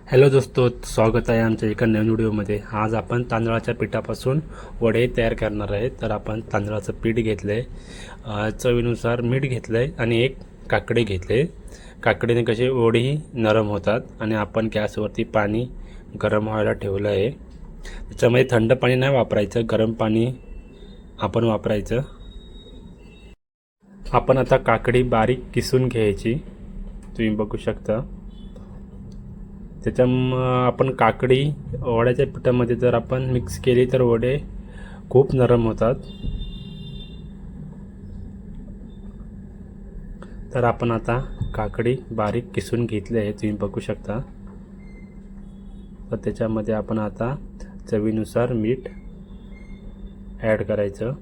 Hello दोस्तो, स्वागत आहे आमच्या एका नवीन व्हिडिओमध्ये। आज आपण तांदळाच्या पिठापासून वडे तयार करणार आहे। तर आपण तांदळाचं पीठ घेतलं आहे, चवीनुसार मीठ घेतलं आहे आणि एक काकडी घेतले। काकडीने कसे वडेही नरम होतात। आणि आपण गॅसवरती पाणी गरम व्हायला ठेवलं आहे। त्याच्यामध्ये थंड पाणी नाही वापरायचं, गरम पाणी आपण वापरायचं। आपण आता काकडी बारीक किसून घ्यायची, तुम्ही बघू शकता। आपण काकडी वड्याच्या पिठामध्ये जर आपण मिक्स केली तर वडे खूप नरम होतात। तर आपण आता काकडी बारीक किसून घेतली आहे, तुम्ही बघू शकता। तर त्याच्यामध्ये आपण आता चवीनुसार मीठ ॲड करायचं।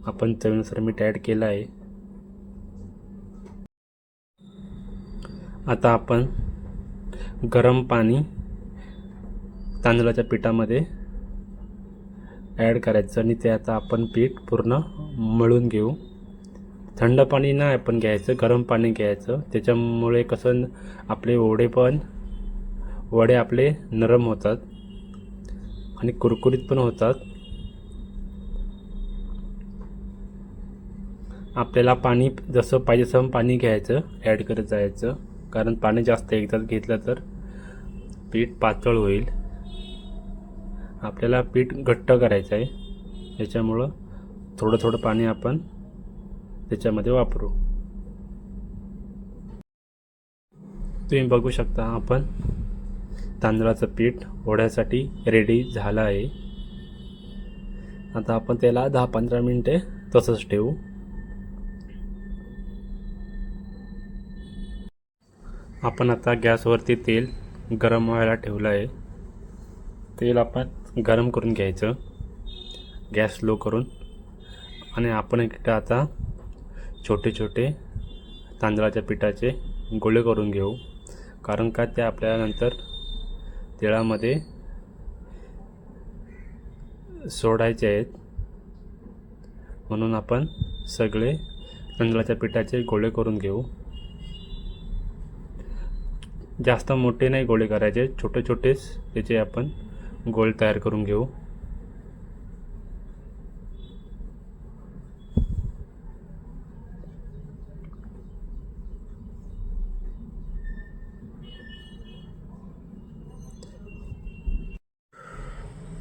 आपण चवीनुसार मीठ ॲड केलं आहे। आता आपण गरम पाणी तांदळाच्या पिठामध्ये ॲड करायचं आणि ते आता आपण पीठ पूर्ण मळून घेऊ। थंड पाणी नाही आपण घ्यायचं, गरम पाणी घ्यायचं। त्याच्यामुळे कसं आपले वडे आपले नरम होतात आणि कुरकुरीत पण होतात। आपल्याला पाणी जसं पाहिजे तसं पाणी घ्यायचं, ॲड करत जायचं। कारण पाणी जास्त एकदाच घेतलं तर पीठ पातळ होईल। आपल्याला पीठ घट्ट करायचं आहे, त्याच्यामुळं थोडं थोडं पाणी आपण त्याच्यामध्ये वापरू। तुम्ही बघू शकता, आपण तांदळाचं पीठ वड्यासाठी रेडी झालं आहे। आता आपण त्याला 10-15 मिनिटे तसंच ठेवू। आपण आता गॅसवरती तेल गरम व्हायला ठेवलं आहे। तेल आपण गरम करून घ्यायचं, गॅस स्लो करून। आणि आपण इकडे आता छोटे छोटे तांदळाच्या पिठाचे गोळे करून घेऊ, कारण का ते आपल्याला नंतर तेलामध्ये सोडायचे आहेत। म्हणून आपण सगळे तांदळाच्या पिठाचे गोळे करून घेऊ। जास्त मोठे नाही गोळे करायचे, छोटे छोटेच त्याचे आपण गोल तयार करून घेऊ।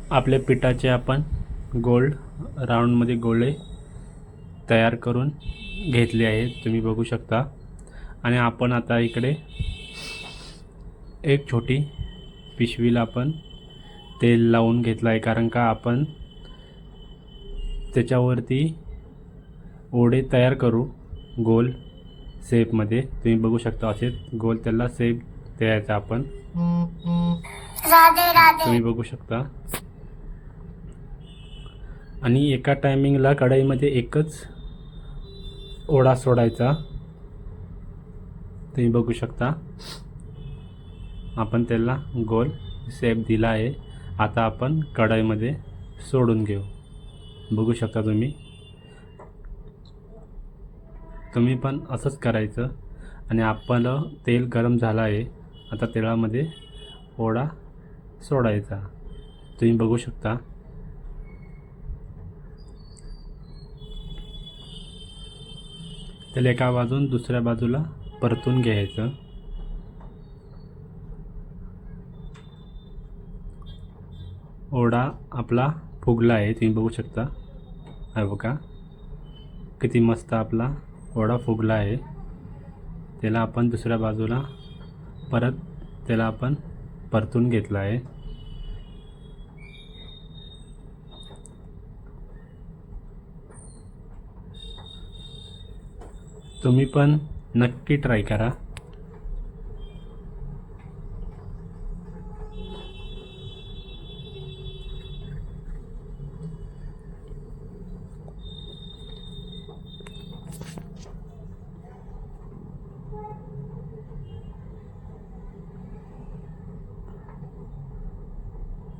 आपल्या पिठाचे आपण राऊंडमध्ये गोळे तयार करून घेतले आहेत, तुम्ही बघू शकता। आणि आपण आता इकडे एक छोटी पिशवीला आपण तेल लावून घेतलं आहे, कारण का आपण त्याच्यावरती वडे तयार करू गोल शेपमध्ये। तुम्ही बघू शकता, असे गोल त्याला शेप द्यायचा आपण। तुम्ही बघू शकता। आणि एका टायमिंगला कढईमध्ये एकच वडा सोडायचा, तुम्ही बघू शकता। आपण त्याला गोल शेप दिला आहे। आता आपण कढईमध्ये सोडून घेऊ, बघू शकता तुम्ही पण असंच करायचं। आणि आपलं तेल गरम झालं आहे, आता तेलामध्ये वडा सोडायचा, तुम्ही बघू शकता। त्याला एका बाजून दुसऱ्या बाजूला परतून घ्यायचं। वडा आपला फुगला आहे, तुम्ही बघू शकता। हा बघा किती मस्त आपला वडा फुगला आहे। त्याला आपण दुसऱ्या बाजूला त्याला आपण परतून घेतला आहे। तुम्ही पण नक्की ट्राय करा।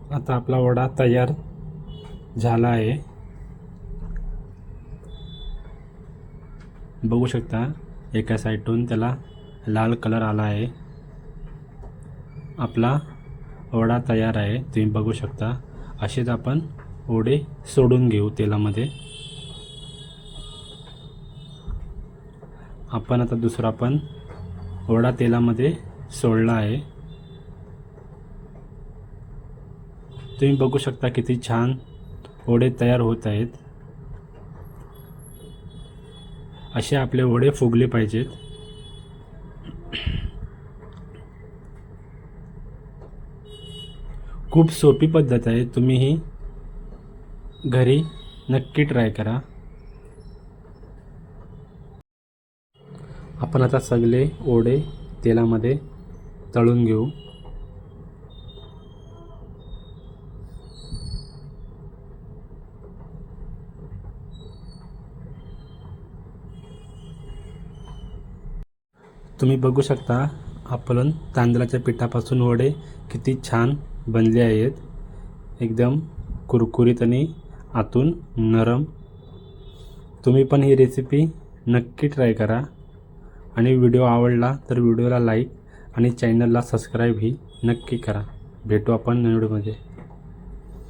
आता आपला वडा तयार झाला आहे, बघू शकता। एका साईडून त्याला लाल कलर आला आहे. आपला वडा तयार आहे, तुम्ही बघू शकता. असेच आपण वडे सोडून घेऊ तेलामध्ये. आपण आता दुसरा पण वडा तेलामध्ये सोडला आहे. तुम्ही बघू शकता किती छान वडे तयार होत आहेत. असे आपले वडे फुगले पाहिजेत. खूप सोपी पद्धत आहे, तुम्हीही घरी नक्की ट्राय करा. आपण आता सगळे वडे तेलामध्ये तळून घेऊ. तुम्ही बघू शकता आपण तांदळाच्या पिठापासून वडे किती छान बनले आहेत. एकदम कुरकुरीत आणि आतून नरम. तुम्ही पण ही रेसिपी नक्की ट्राय करा. आणि व्हिडिओ आवडला तर व्हिडिओला लाईक आणि चॅनलला सबस्क्राईब ही नक्की करा. भेटू आपण नवीन व्हिडिओमध्ये.